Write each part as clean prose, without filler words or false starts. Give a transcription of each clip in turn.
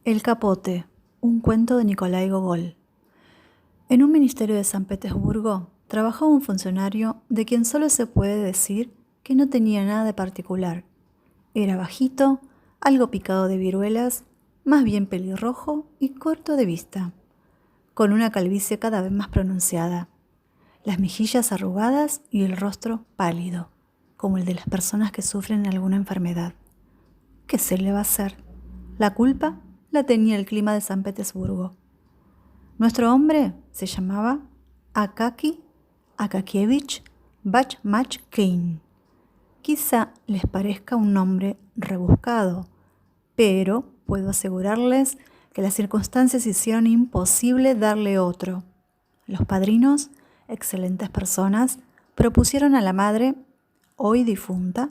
El capote, un cuento de Nikolai Gogol. En un ministerio de San Petersburgo trabajaba un funcionario de quien solo se puede decir que no tenía nada de particular. Era bajito, algo picado de viruelas, más bien pelirrojo y corto de vista, con una calvicie cada vez más pronunciada, las mejillas arrugadas y el rostro pálido, como el de las personas que sufren alguna enfermedad. ¿Qué se le va a hacer? La culpa la tenía el clima de San Petersburgo. Nuestro hombre se llamaba Akaki Akakievich Bachmachkin. Quizá les parezca un nombre rebuscado, pero puedo asegurarles que las circunstancias hicieron imposible darle otro. Los padrinos, excelentes personas, propusieron a la madre, hoy difunta,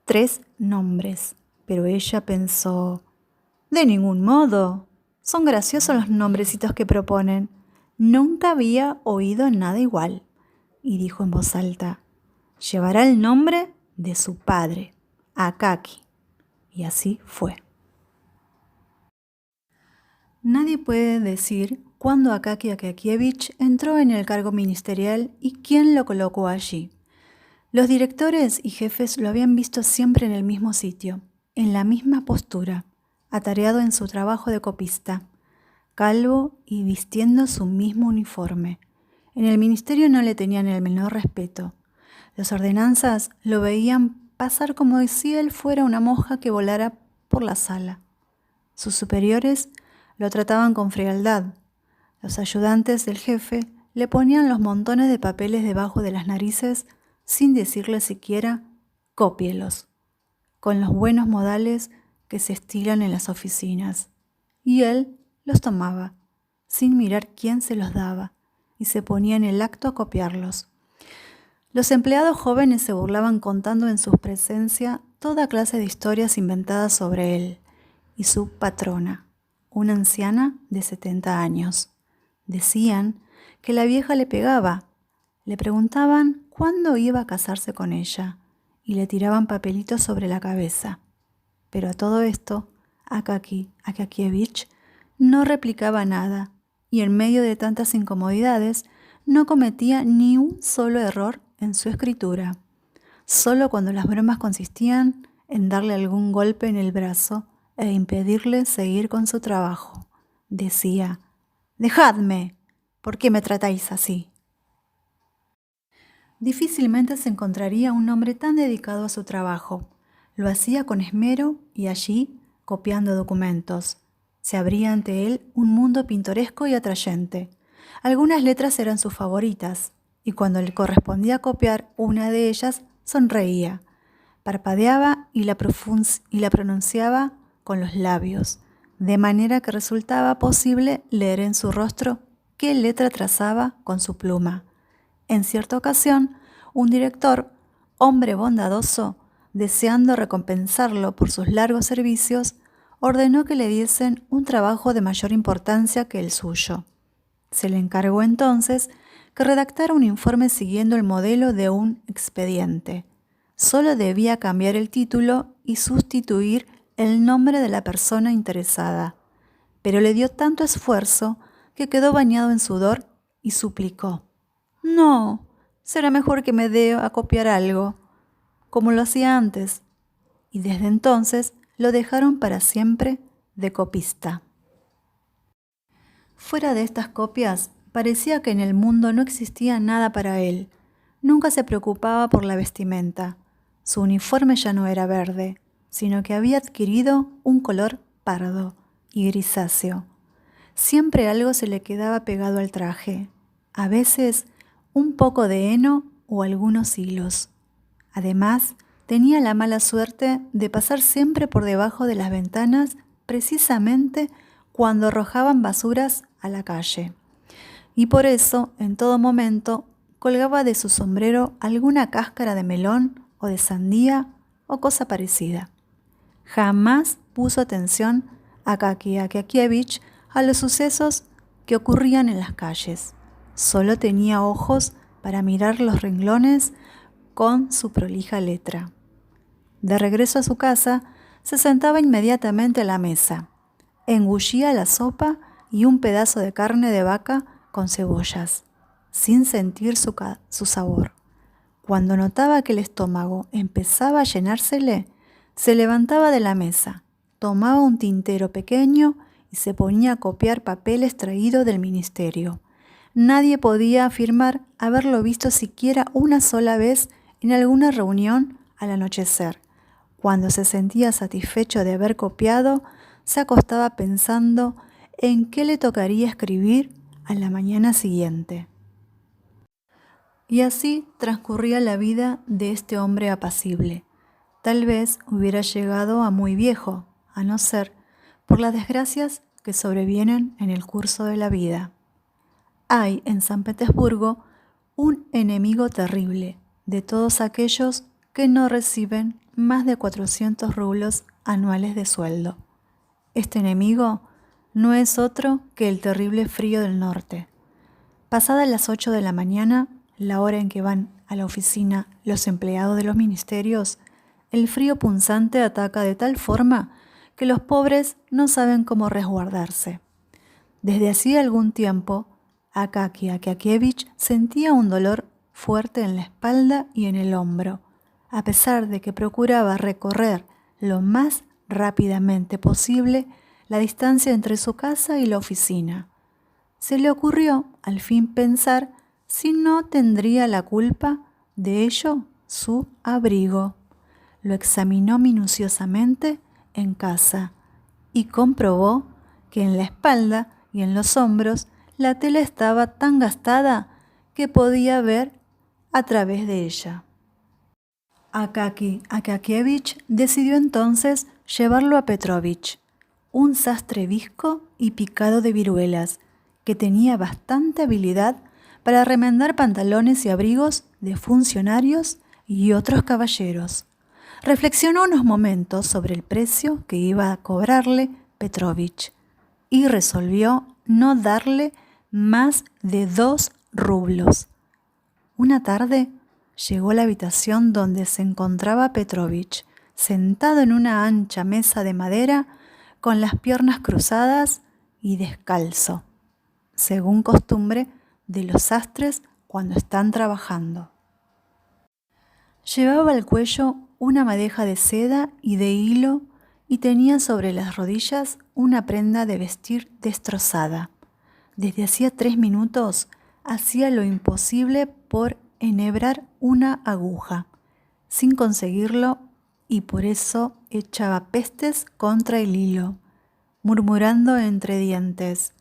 3 nombres, pero ella pensó: de ningún modo. Son graciosos los nombrecitos que proponen. Nunca había oído nada igual. Y dijo en voz alta: llevará el nombre de su padre, Akaki. Y así fue. Nadie puede decir cuándo Akaki Akakievich entró en el cargo ministerial y quién lo colocó allí. Los directores y jefes lo habían visto siempre en el mismo sitio, en la misma postura, atareado en su trabajo de copista, calvo y vistiendo su mismo uniforme. En el ministerio no le tenían el menor respeto. Las ordenanzas lo veían pasar como si él fuera una mosca que volara por la sala. Sus superiores lo trataban con frialdad. Los ayudantes del jefe le ponían los montones de papeles debajo de las narices sin decirle siquiera cópielos, con los buenos modales que se estilan en las oficinas. Y él los tomaba, sin mirar quién se los daba, y se ponía en el acto a copiarlos. Los empleados jóvenes se burlaban contando en su presencia toda clase de historias inventadas sobre él y su patrona, una anciana de 70 años. Decían que la vieja le pegaba, le preguntaban cuándo iba a casarse con ella y le tiraban papelitos sobre la cabeza. Pero a todo esto, Akaki Akakievich no replicaba nada y en medio de tantas incomodidades no cometía ni un solo error en su escritura. Solo cuando las bromas consistían en darle algún golpe en el brazo e impedirle seguir con su trabajo, decía: «Dejadme, ¿por qué me tratáis así?». Difícilmente se encontraría un hombre tan dedicado a su trabajo. Lo hacía con esmero y allí, copiando documentos, se abría ante él un mundo pintoresco y atrayente. Algunas letras eran sus favoritas, y cuando le correspondía copiar una de ellas, sonreía, parpadeaba y la pronunciaba con los labios, de manera que resultaba posible leer en su rostro qué letra trazaba con su pluma. En cierta ocasión, un director, hombre bondadoso, deseando recompensarlo por sus largos servicios, ordenó que le diesen un trabajo de mayor importancia que el suyo. Se le encargó entonces que redactara un informe siguiendo el modelo de un expediente. Solo debía cambiar el título y sustituir el nombre de la persona interesada. Pero le dio tanto esfuerzo que quedó bañado en sudor y suplicó: «No, será mejor que me dé a copiar algo, como lo hacía antes». Y desde entonces lo dejaron para siempre de copista. Fuera de estas copias, parecía que en el mundo no existía nada para él. Nunca se preocupaba por la vestimenta. Su uniforme ya no era verde, sino que había adquirido un color pardo y grisáceo. Siempre algo se le quedaba pegado al traje, a veces un poco de heno o algunos hilos. Además, tenía la mala suerte de pasar siempre por debajo de las ventanas precisamente cuando arrojaban basuras a la calle. Y por eso, en todo momento, colgaba de su sombrero alguna cáscara de melón o de sandía o cosa parecida. Jamás puso atención Akaki Akakievich a los sucesos que ocurrían en las calles. Solo tenía ojos para mirar los renglones con su prolija letra. De regreso a su casa, se sentaba inmediatamente a la mesa. Engullía la sopa y un pedazo de carne de vaca con cebollas, sin sentir su sabor. Cuando notaba que el estómago empezaba a llenársele, se levantaba de la mesa, tomaba un tintero pequeño y se ponía a copiar papeles traídos del ministerio. Nadie podía afirmar haberlo visto siquiera una sola vez en alguna reunión al anochecer. Cuando se sentía satisfecho de haber copiado, se acostaba pensando en qué le tocaría escribir a la mañana siguiente. Y así transcurría la vida de este hombre apacible. Tal vez hubiera llegado a muy viejo, a no ser por las desgracias que sobrevienen en el curso de la vida. Hay en San Petersburgo un enemigo terrible de todos aquellos que no reciben más de 400 rublos anuales de sueldo. Este enemigo no es otro que el terrible frío del norte. Pasadas las 8 de la mañana, la hora en que van a la oficina los empleados de los ministerios, el frío punzante ataca de tal forma que los pobres no saben cómo resguardarse. Desde hacía algún tiempo, Akaki Akakievich sentía un dolor fuerte en la espalda y en el hombro, a pesar de que procuraba recorrer lo más rápidamente posible la distancia entre su casa y la oficina. Se le ocurrió al fin pensar si no tendría la culpa de ello su abrigo. Lo examinó minuciosamente en casa y comprobó que en la espalda y en los hombros la tela estaba tan gastada que podía ver a través de ella. Akaki Akakievich decidió entonces llevarlo a Petrovich, un sastre visco y picado de viruelas, que tenía bastante habilidad para remendar pantalones y abrigos de funcionarios y otros caballeros. Reflexionó unos momentos sobre el precio que iba a cobrarle Petrovich y resolvió no darle más de 2 rublos. Una tarde llegó a la habitación donde se encontraba Petrovich, sentado en una ancha mesa de madera con las piernas cruzadas y descalzo, según costumbre de los sastres cuando están trabajando. Llevaba al cuello una madeja de seda y de hilo y tenía sobre las rodillas una prenda de vestir destrozada. Desde hacía 3 minutos hacía lo imposible por enhebrar una aguja, sin conseguirlo, y por eso echaba pestes contra el hilo, murmurando entre dientes: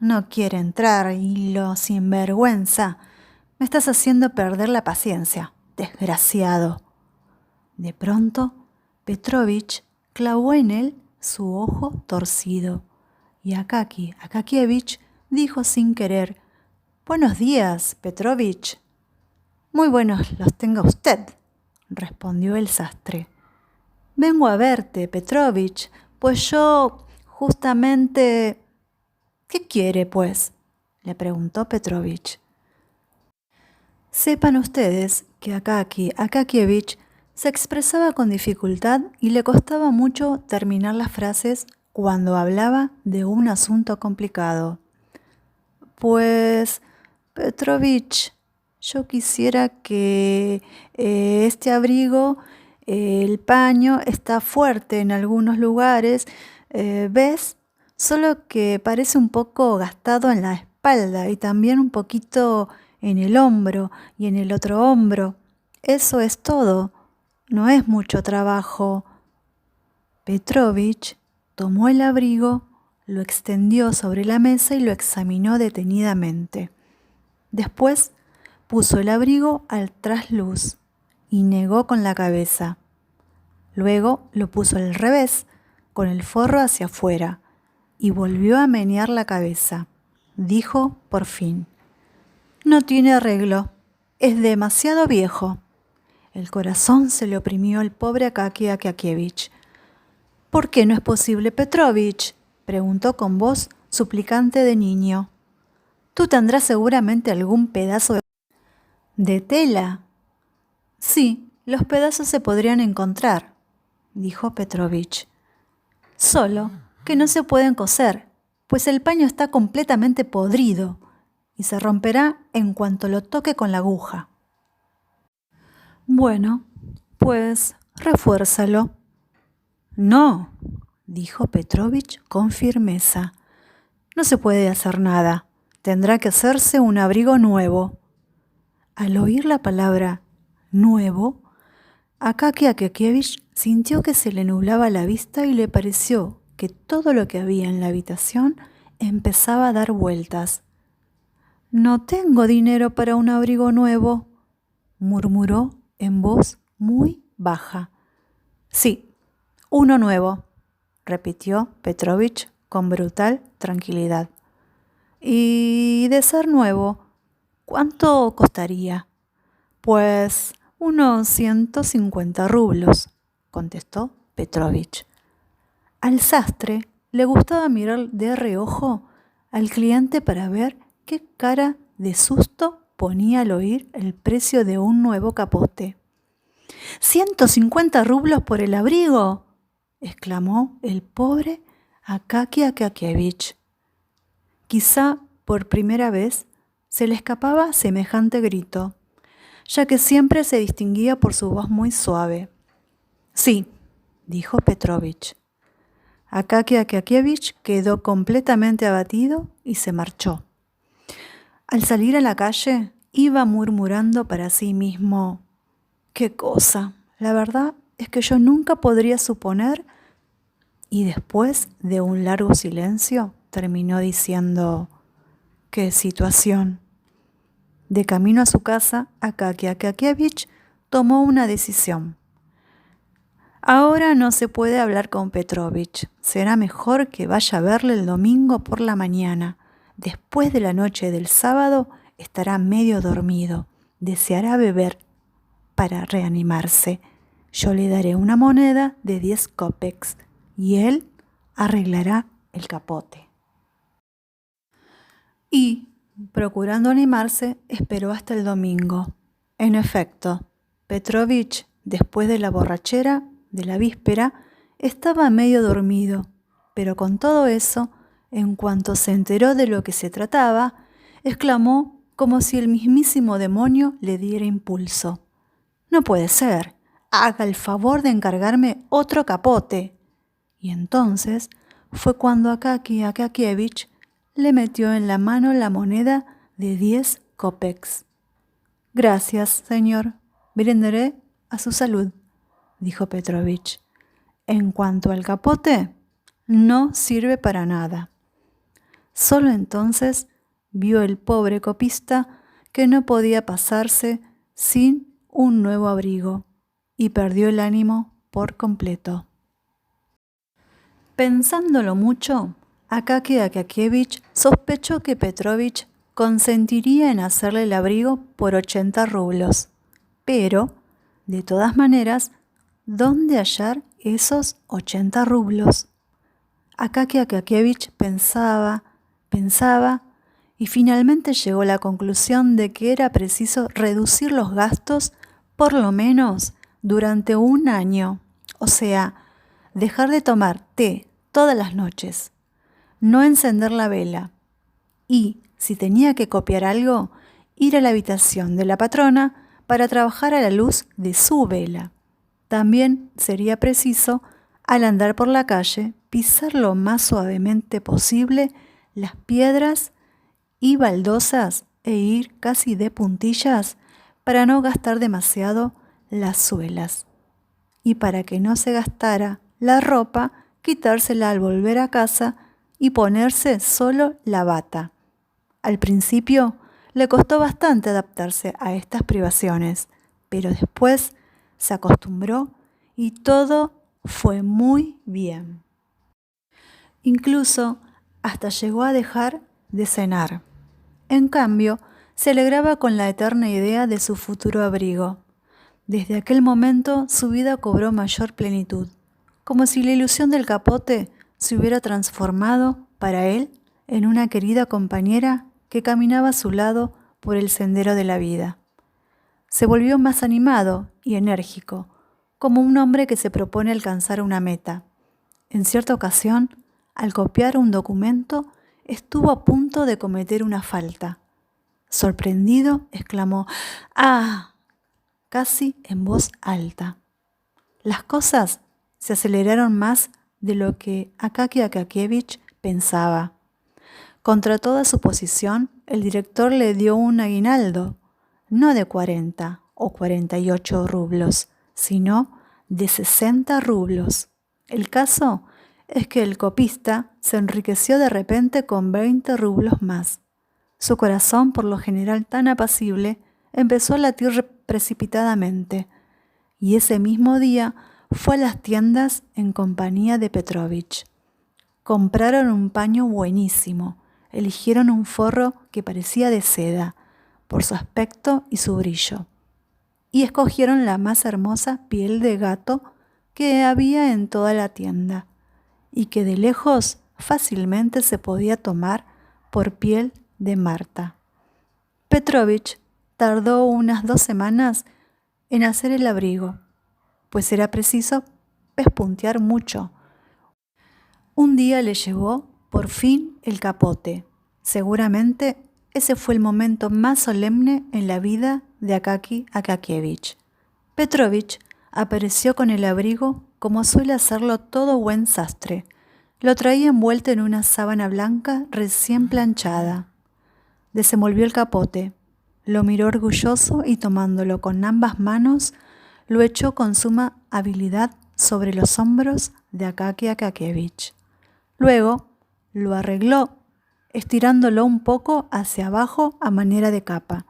«No quiere entrar, hilo sinvergüenza. Me estás haciendo perder la paciencia, desgraciado». De pronto, Petrovich clavó en él su ojo torcido, y Akaki Akakievich dijo sin querer: «Buenos días, Petrovich». «Muy buenos los tenga usted», respondió el sastre. «Vengo a verte, Petrovich, pues yo justamente...». «¿Qué quiere, pues?», le preguntó Petrovich. Sepan ustedes que Akaki Akakievich se expresaba con dificultad y le costaba mucho terminar las frases cuando hablaba de un asunto complicado. «Pues, Petrovich, yo quisiera que este abrigo, el paño, está fuerte en algunos lugares, ¿ves? Solo que parece un poco gastado en la espalda y también un poquito en el hombro y en el otro hombro. Eso es todo. No es mucho trabajo». Petrovich tomó el abrigo, lo extendió sobre la mesa y lo examinó detenidamente. Después puso el abrigo al trasluz y negó con la cabeza. Luego lo puso al revés, con el forro hacia afuera, y volvió a menear la cabeza. Dijo por fin: «No tiene arreglo, es demasiado viejo». El corazón se le oprimió al pobre Akaki Akakievich. «¿Por qué no es posible, Petrovich?», preguntó con voz suplicante de niño. «Tú tendrás seguramente algún pedazo de tela». «Sí, los pedazos se podrían encontrar», dijo Petrovich. «Solo que no se pueden coser, pues el paño está completamente podrido y se romperá en cuanto lo toque con la aguja. Bueno, pues refuérzalo. No, dijo Petrovich con firmeza. No se puede hacer nada. Tendrá que hacerse un abrigo nuevo. Al oír la palabra nuevo, Akaki Akakievich sintió que se le nublaba la vista y le pareció que todo lo que había en la habitación empezaba a dar vueltas. No tengo dinero para un abrigo nuevo, murmuró en voz muy baja. Sí, uno nuevo, repitió Petrovich con brutal tranquilidad. Y de ser nuevo, ¿cuánto costaría? Pues unos 150 rublos, contestó Petrovich. Al sastre le gustaba mirar de reojo al cliente para ver qué cara de susto ponía al oír el precio de un nuevo capote. —¿150 rublos por el abrigo? —exclamó el pobre Akaki Akakievich. Quizá por primera vez se le escapaba semejante grito, ya que siempre se distinguía por su voz muy suave. —Sí —dijo Petrovich. Akaki Akakievich quedó completamente abatido y se marchó. Al salir a la calle, iba murmurando para sí mismo: «¡Qué cosa! La verdad es que yo nunca podría suponer». Y después de un largo silencio, terminó diciendo: «¡Qué situación!». De camino a su casa, Akaki Akakievich tomó una decisión. Ahora no se puede hablar con Petrovich. Será mejor que vaya a verle el domingo por la mañana. Después de la noche del sábado estará medio dormido. Deseará beber para reanimarse. Yo le daré una moneda de 10 kopecks y él arreglará el capote. Y, procurando animarse, esperó hasta el domingo. En efecto, Petrovich, después de la borrachera de la víspera, estaba medio dormido, pero con todo eso, en cuanto se enteró de lo que se trataba, exclamó como si el mismísimo demonio le diera impulso: «No puede ser, haga el favor de encargarme otro capote». Y entonces fue cuando Akaki Akakievich le metió en la mano la moneda de 10 kopecks. «Gracias, señor, brindaré a su salud», dijo Petrovich. «En cuanto al capote, no sirve para nada». Solo entonces vio el pobre copista que no podía pasarse sin un nuevo abrigo y perdió el ánimo por completo. Pensándolo mucho, Akaki Akakievich sospechó que Petrovich consentiría en hacerle el abrigo por 80 rublos. Pero, de todas maneras, ¿dónde hallar esos 80 rublos? Akaki Akakievich pensaba y finalmente llegó a la conclusión de que era preciso reducir los gastos por lo menos durante un año. O sea, dejar de tomar té todas las noches, no encender la vela y, si tenía que copiar algo, ir a la habitación de la patrona para trabajar a la luz de su vela. También sería preciso, al andar por la calle, pisar lo más suavemente posible las piedras y baldosas e ir casi de puntillas para no gastar demasiado las suelas. Y para que no se gastara la ropa, quitársela al volver a casa y ponerse solo la bata. Al principio le costó bastante adaptarse a estas privaciones, pero después se acostumbró y todo fue muy bien. Incluso hasta llegó a dejar de cenar. En cambio, se alegraba con la eterna idea de su futuro abrigo. Desde aquel momento su vida cobró mayor plenitud, como si la ilusión del capote se hubiera transformado para él en una querida compañera que caminaba a su lado por el sendero de la vida. Se volvió más animado y enérgico, como un hombre que se propone alcanzar una meta. En cierta ocasión, al copiar un documento, estuvo a punto de cometer una falta. Sorprendido, exclamó «¡Ah!», casi en voz alta. Las cosas se aceleraron más de lo que Akaki Akakievich pensaba. Contra toda suposición, el director le dio un aguinaldo, no de 40 o 48 rublos, sino de 60 rublos. El caso es que el copista se enriqueció de repente con 20 rublos más. Su corazón, por lo general tan apacible, empezó a latir precipitadamente, y ese mismo día fue a las tiendas en compañía de Petrovich. Compraron un paño buenísimo, eligieron un forro que parecía de seda, por su aspecto y su brillo, y escogieron la más hermosa piel de gato que había en toda la tienda, y que de lejos fácilmente se podía tomar por piel de Marta. Petrovich tardó unas 2 semanas en hacer el abrigo, pues era preciso pespuntear mucho. Un día le llegó por fin el capote. Seguramente ese fue el momento más solemne en la vida de Akaki Akakievich. Petrovich apareció con el abrigo como suele hacerlo todo buen sastre. Lo traía envuelto en una sábana blanca recién planchada. Desenvolvió el capote, lo miró orgulloso y tomándolo con ambas manos, lo echó con suma habilidad sobre los hombros de Akaki Akakievich. Luego lo arregló, estirándolo un poco hacia abajo a manera de capa.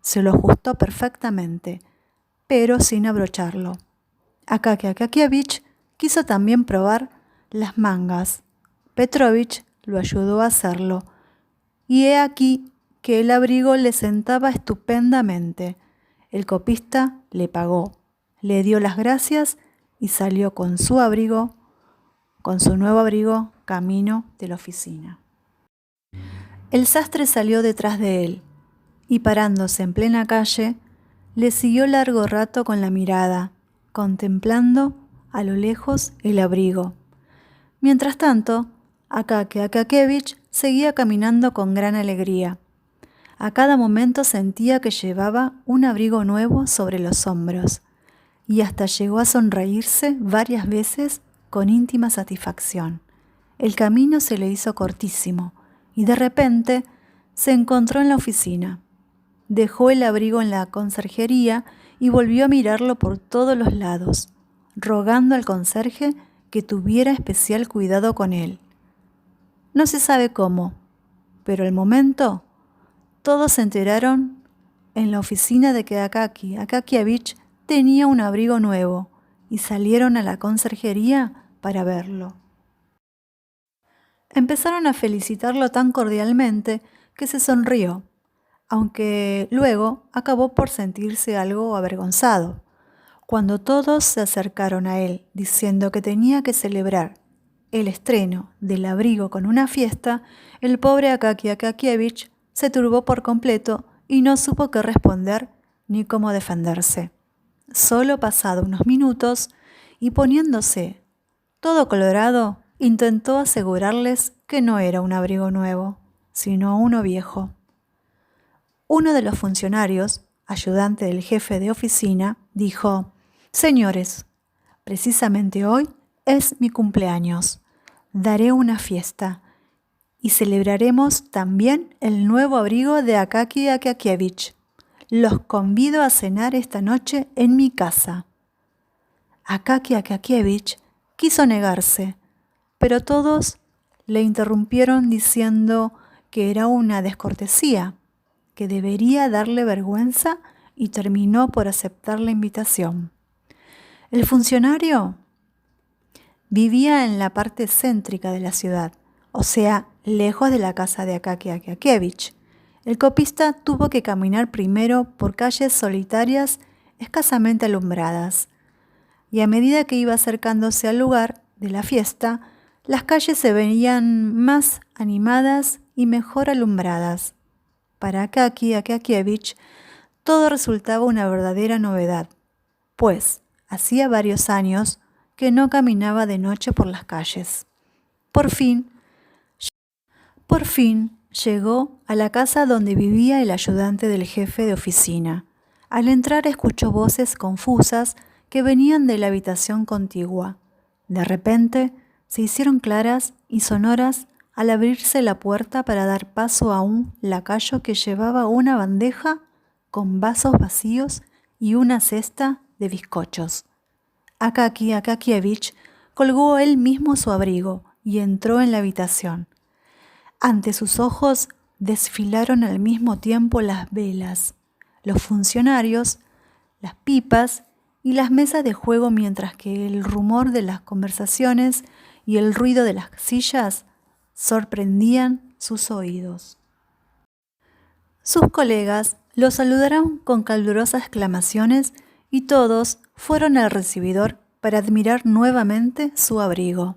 Se lo ajustó perfectamente, pero sin abrocharlo. Akaki Akakievich quiso también probar las mangas. Petrovich lo ayudó a hacerlo, y he aquí que el abrigo le sentaba estupendamente. El copista le pagó, le dio las gracias y salió con su nuevo abrigo, camino de la oficina. El sastre salió detrás de él y, parándose en plena calle, le siguió largo rato con la mirada, contemplando a lo lejos el abrigo. Mientras tanto, Akaki Akakievich seguía caminando con gran alegría. A cada momento sentía que llevaba un abrigo nuevo sobre los hombros y hasta llegó a sonreírse varias veces con íntima satisfacción. El camino se le hizo cortísimo y de repente se encontró en la oficina. Dejó el abrigo en la conserjería y volvió a mirarlo por todos los lados, rogando al conserje que tuviera especial cuidado con él. No se sabe cómo, pero al momento todos se enteraron en la oficina de que Akaki Akakievich tenía un abrigo nuevo y salieron a la conserjería para verlo. Empezaron a felicitarlo tan cordialmente que se sonrió, aunque luego acabó por sentirse algo avergonzado. Cuando todos se acercaron a él diciendo que tenía que celebrar el estreno del abrigo con una fiesta, el pobre Akaki Akakievich se turbó por completo y no supo qué responder ni cómo defenderse. Solo pasado unos minutos y poniéndose todo colorado, intentó asegurarles que no era un abrigo nuevo, sino uno viejo. Uno de los funcionarios, ayudante del jefe de oficina, dijo: «Señores, precisamente hoy es mi cumpleaños. Daré una fiesta y celebraremos también el nuevo abrigo de Akaki Akakievich. Los convido a cenar esta noche en mi casa». Akaki Akakievich quiso negarse, pero todos le interrumpieron diciendo que era una descortesía, que debería darle vergüenza, y terminó por aceptar la invitación. El funcionario vivía en la parte céntrica de la ciudad, o sea, lejos de la casa de Akaki Akakievich. El copista tuvo que caminar primero por calles solitarias escasamente alumbradas, y a medida que iba acercándose al lugar de la fiesta, las calles se veían más animadas y mejor alumbradas. Para Akaki Akakievich todo resultaba una verdadera novedad, pues hacía varios años que no caminaba de noche por las calles. Por fin llegó a la casa donde vivía el ayudante del jefe de oficina. Al entrar escuchó voces confusas que venían de la habitación contigua. De repente se hicieron claras y sonoras al abrirse la puerta para dar paso a un lacayo que llevaba una bandeja con vasos vacíos y una cesta de bizcochos. Akaki Akakievich colgó él mismo su abrigo y entró en la habitación. Ante sus ojos desfilaron al mismo tiempo las velas, los funcionarios, las pipas y las mesas de juego, mientras que el rumor de las conversaciones y el ruido de las sillas sorprendían sus oídos. Sus colegas lo saludaron con calurosas exclamaciones y todos fueron al recibidor para admirar nuevamente su abrigo.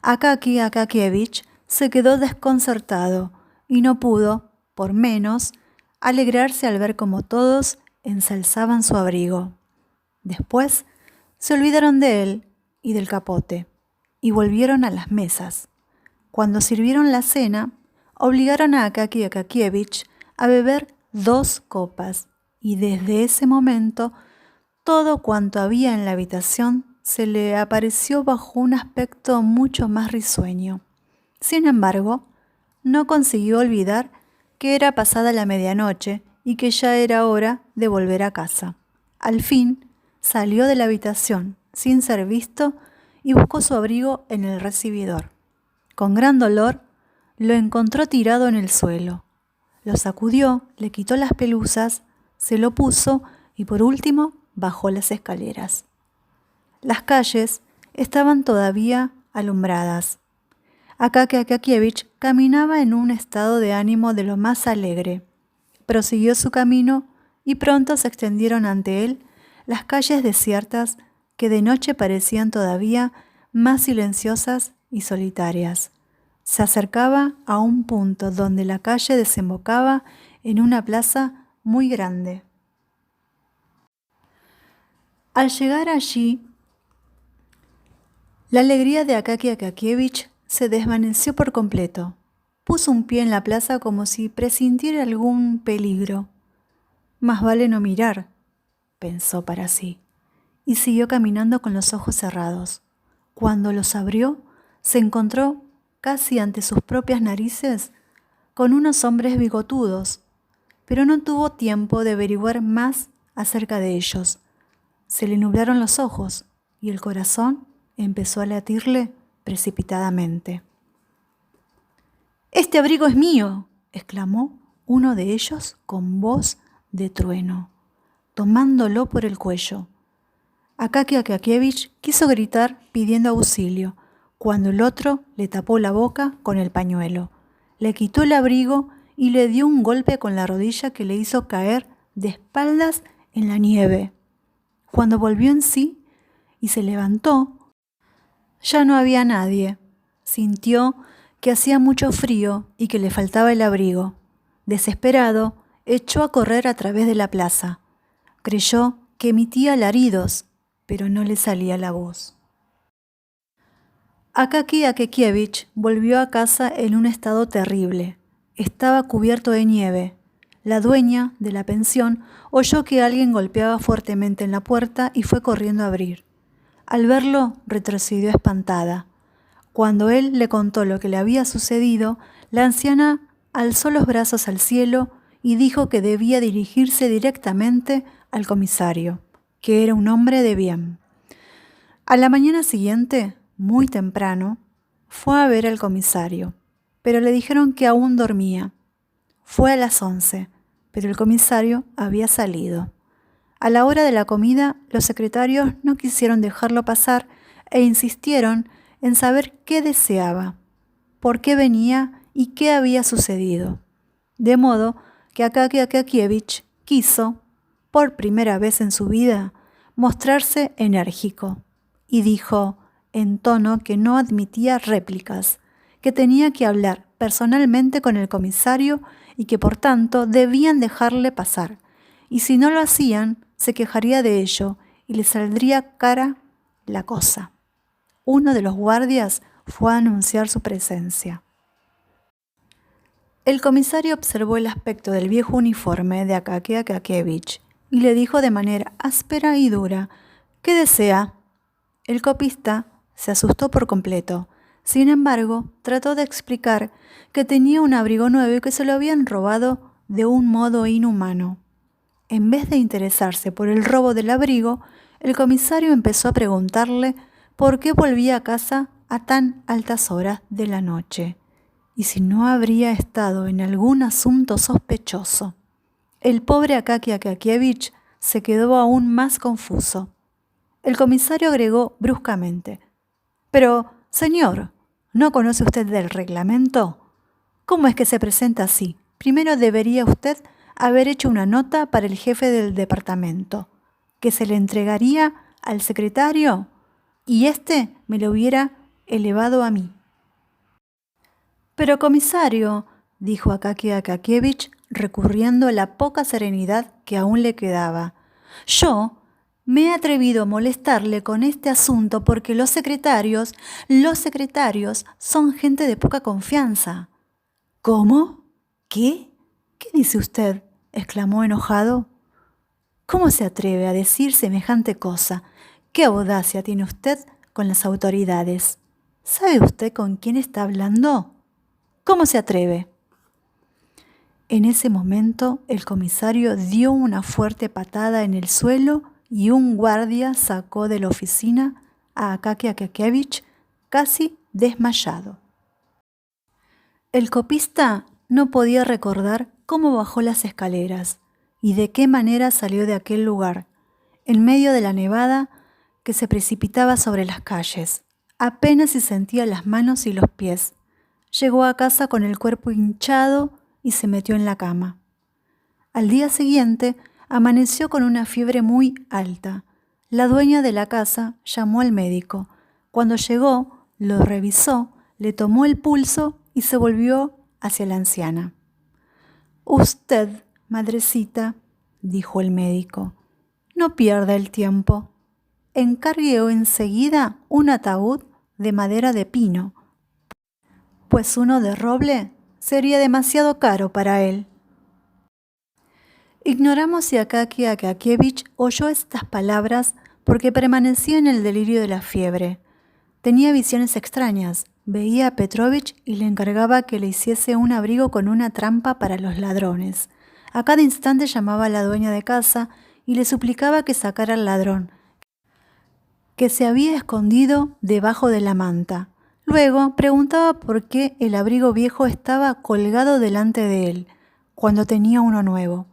Akaki Akakievich se quedó desconcertado y no pudo, por menos, alegrarse al ver cómo todos ensalzaban su abrigo. Después se olvidaron de él y del capote y volvieron a las mesas. Cuando sirvieron la cena, obligaron a Akaki Akakievich a beber 2 copas y desde ese momento todo cuanto había en la habitación se le apareció bajo un aspecto mucho más risueño. Sin embargo, no consiguió olvidar que era pasada la medianoche y que ya era hora de volver a casa. Al fin, salió de la habitación sin ser visto y buscó su abrigo en el recibidor. Con gran dolor, lo encontró tirado en el suelo. Lo sacudió, le quitó las pelusas, se lo puso y por último bajó las escaleras. Las calles estaban todavía alumbradas. Akaki Akakievich caminaba en un estado de ánimo de lo más alegre. Prosiguió su camino y pronto se extendieron ante él las calles desiertas que de noche parecían todavía más silenciosas y solitarias. Se acercaba a un punto donde la calle desembocaba en una plaza muy grande. Al llegar allí, la alegría de Akaki Akakievich se desvaneció por completo. Puso un pie en la plaza como si presintiera algún peligro. Más vale no mirar, pensó para sí, y siguió caminando con los ojos cerrados. Cuando los abrió, se encontró casi ante sus propias narices con unos hombres bigotudos, pero no tuvo tiempo de averiguar más acerca de ellos. Se le nublaron los ojos y el corazón empezó a latirle precipitadamente. «¡Este abrigo es mío!», exclamó uno de ellos con voz de trueno, tomándolo por el cuello. Akaki Akakievich quiso gritar pidiendo auxilio, cuando el otro le tapó la boca con el pañuelo, le quitó el abrigo y le dio un golpe con la rodilla que le hizo caer de espaldas en la nieve. Cuando volvió en sí y se levantó, ya no había nadie. Sintió que hacía mucho frío y que le faltaba el abrigo. Desesperado, echó a correr a través de la plaza. Creyó que emitía alaridos, pero no le salía la voz. Akaki Akakievich volvió a casa en un estado terrible. Estaba cubierto de nieve. La dueña de la pensión oyó que alguien golpeaba fuertemente en la puerta y fue corriendo a abrir. Al verlo, retrocedió espantada. Cuando él le contó lo que le había sucedido, la anciana alzó los brazos al cielo y dijo que debía dirigirse directamente al comisario, que era un hombre de bien. A la mañana siguiente, muy temprano, fue a ver al comisario, pero le dijeron que aún dormía. Fue a las 11, pero el comisario había salido. A la hora de la comida, los secretarios no quisieron dejarlo pasar e insistieron en saber qué deseaba, por qué venía y qué había sucedido. De modo que Akaki Akakievich quiso, por primera vez en su vida, mostrarse enérgico y dijo, en tono que no admitía réplicas, que tenía que hablar personalmente con el comisario y que por tanto debían dejarle pasar, y si no lo hacían, se quejaría de ello y le saldría cara la cosa. Uno de los guardias fue a anunciar su presencia. El comisario observó el aspecto del viejo uniforme de Akaky Akakíevich y le dijo de manera áspera y dura: ¿qué desea? El copista se asustó por completo. Sin embargo, trató de explicar que tenía un abrigo nuevo y que se lo habían robado de un modo inhumano. En vez de interesarse por el robo del abrigo, el comisario empezó a preguntarle por qué volvía a casa a tan altas horas de la noche y si no habría estado en algún asunto sospechoso. El pobre Akaky Akakíevich se quedó aún más confuso. El comisario agregó bruscamente: «Pero, señor, ¿no conoce usted del reglamento? ¿Cómo es que se presenta así? Primero debería usted haber hecho una nota para el jefe del departamento, que se le entregaría al secretario, y éste me lo hubiera elevado a mí». «Pero, comisario», dijo Akaky Akakíevich, recurriendo a la poca serenidad que aún le quedaba, «yo me he atrevido a molestarle con este asunto porque los secretarios son gente de poca confianza». «¿Cómo? ¿Qué? ¿Qué dice usted?», exclamó enojado. «¿Cómo se atreve a decir semejante cosa? ¿Qué audacia tiene usted con las autoridades? ¿Sabe usted con quién está hablando? ¿Cómo se atreve?». En ese momento, el comisario dio una fuerte patada en el suelo y un guardia sacó de la oficina a Akaky Akakíevich casi desmayado. El copista no podía recordar cómo bajó las escaleras y de qué manera salió de aquel lugar, en medio de la nevada que se precipitaba sobre las calles. Apenas si sentía las manos y los pies. Llegó a casa con el cuerpo hinchado y se metió en la cama. Al día siguiente amaneció con una fiebre muy alta. La dueña de la casa llamó al médico. Cuando llegó, lo revisó, le tomó el pulso y se volvió hacia la anciana. «Usted, madrecita», dijo el médico, «no pierda el tiempo. Encargue enseguida un ataúd de madera de pino, pues uno de roble sería demasiado caro para él». Ignoramos si Akaky Akakíevich oyó estas palabras porque permanecía en el delirio de la fiebre. Tenía visiones extrañas. Veía a Petrovich y le encargaba que le hiciese un abrigo con una trampa para los ladrones. A cada instante llamaba a la dueña de casa y le suplicaba que sacara al ladrón, que se había escondido debajo de la manta. Luego preguntaba por qué el abrigo viejo estaba colgado delante de él, cuando tenía uno nuevo.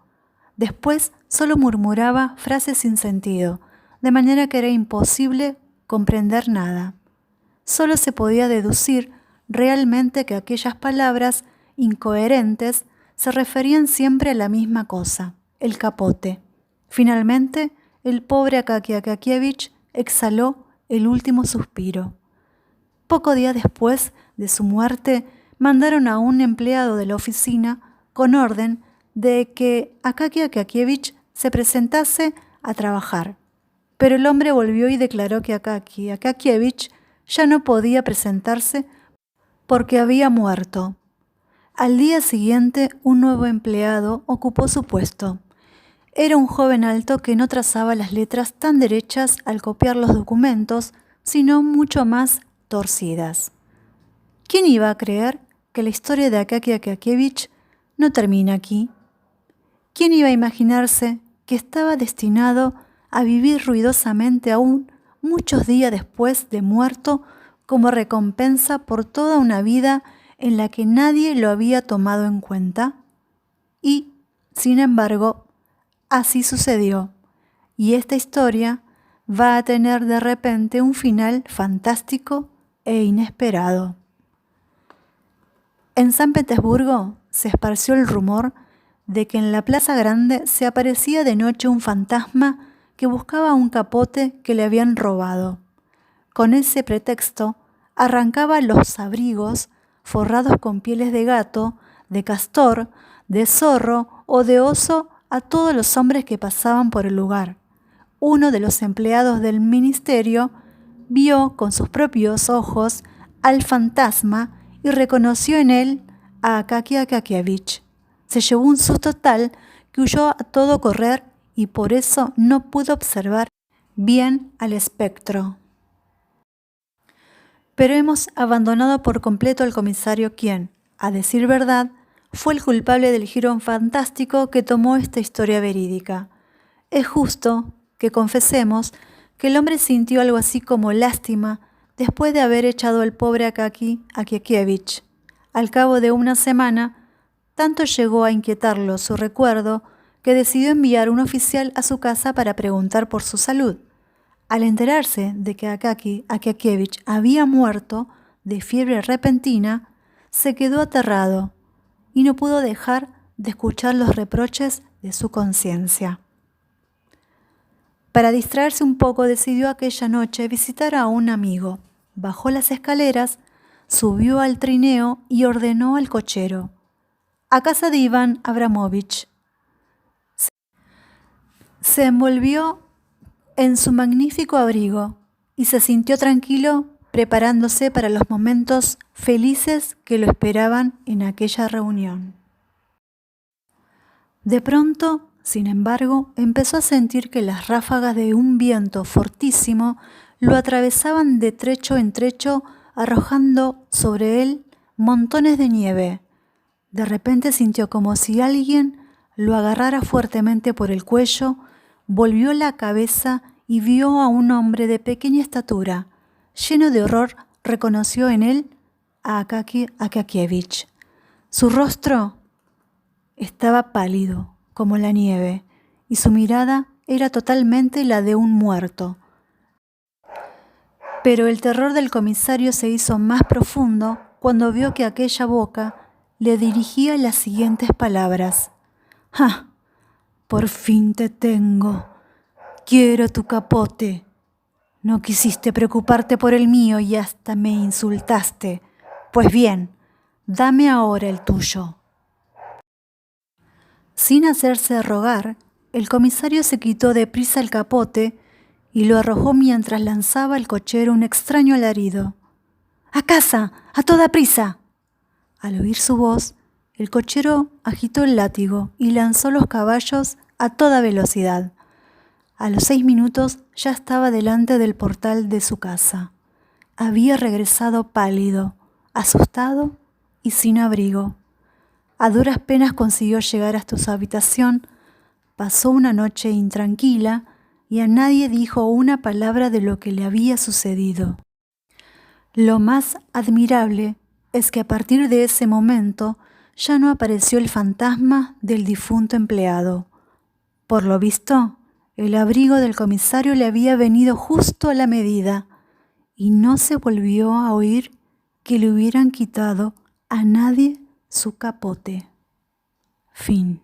Después solo murmuraba frases sin sentido, de manera que era imposible comprender nada. Solo se podía deducir realmente que aquellas palabras incoherentes se referían siempre a la misma cosa, el capote. Finalmente, el pobre Akaky Akakíevich exhaló el último suspiro. Poco día después de su muerte, mandaron a un empleado de la oficina con orden de que Akaky Akakíevich se presentase a trabajar. Pero el hombre volvió y declaró que Akaky Akakíevich ya no podía presentarse porque había muerto. Al día siguiente, un nuevo empleado ocupó su puesto. Era un joven alto que no trazaba las letras tan derechas al copiar los documentos, sino mucho más torcidas. ¿Quién iba a creer que la historia de Akaky Akakíevich no termina aquí? ¿Quién iba a imaginarse que estaba destinado a vivir ruidosamente aún muchos días después de muerto como recompensa por toda una vida en la que nadie lo había tomado en cuenta? Y, sin embargo, así sucedió, y esta historia va a tener de repente un final fantástico e inesperado. En San Petersburgo se esparció el rumor de que en la Plaza Grande se aparecía de noche un fantasma que buscaba un capote que le habían robado. Con ese pretexto, arrancaba los abrigos forrados con pieles de gato, de castor, de zorro o de oso a todos los hombres que pasaban por el lugar. Uno de los empleados del ministerio vio con sus propios ojos al fantasma y reconoció en él a Akaki Akakievich. Se llevó un susto tal que huyó a todo correr y por eso no pudo observar bien al espectro. Pero hemos abandonado por completo al comisario quien, a decir verdad, fue el culpable del giro fantástico que tomó esta historia verídica. Es justo que confesemos que el hombre sintió algo así como lástima después de haber echado al pobre Akaki Akakievich. Al cabo de una semana, tanto llegó a inquietarlo su recuerdo que decidió enviar un oficial a su casa para preguntar por su salud. Al enterarse de que Akaki Akakievich había muerto de fiebre repentina, se quedó aterrado y no pudo dejar de escuchar los reproches de su conciencia. Para distraerse un poco, decidió aquella noche visitar a un amigo. Bajó las escaleras, subió al trineo y ordenó al cochero: a casa de Iván Abramovich. Se envolvió en su magnífico abrigo y se sintió tranquilo, preparándose para los momentos felices que lo esperaban en aquella reunión. De pronto, sin embargo, empezó a sentir que las ráfagas de un viento fortísimo lo atravesaban de trecho en trecho, arrojando sobre él montones de nieve. De repente sintió como si alguien lo agarrara fuertemente por el cuello, volvió la cabeza y vio a un hombre de pequeña estatura. Lleno de horror, reconoció en él a Akaki Akakievich. Su rostro estaba pálido como la nieve y su mirada era totalmente la de un muerto. Pero el terror del comisario se hizo más profundo cuando vio que aquella boca le dirigía las siguientes palabras: «¡Ja! Por fin te tengo. Quiero tu capote. No quisiste preocuparte por el mío y hasta me insultaste. Pues bien, dame ahora el tuyo». Sin hacerse rogar, el comisario se quitó deprisa el capote y lo arrojó mientras lanzaba el cochero un extraño alarido: «¡A casa! ¡A toda prisa!». Al oír su voz, el cochero agitó el látigo y lanzó los caballos a toda velocidad. A los 6 minutos ya estaba delante del portal de su casa. Había regresado pálido, asustado y sin abrigo. A duras penas consiguió llegar hasta su habitación, pasó una noche intranquila y a nadie dijo una palabra de lo que le había sucedido. Lo más admirable es que a partir de ese momento ya no apareció el fantasma del difunto empleado. Por lo visto, el abrigo del comisario le había venido justo a la medida y no se volvió a oír que le hubieran quitado a nadie su capote. Fin.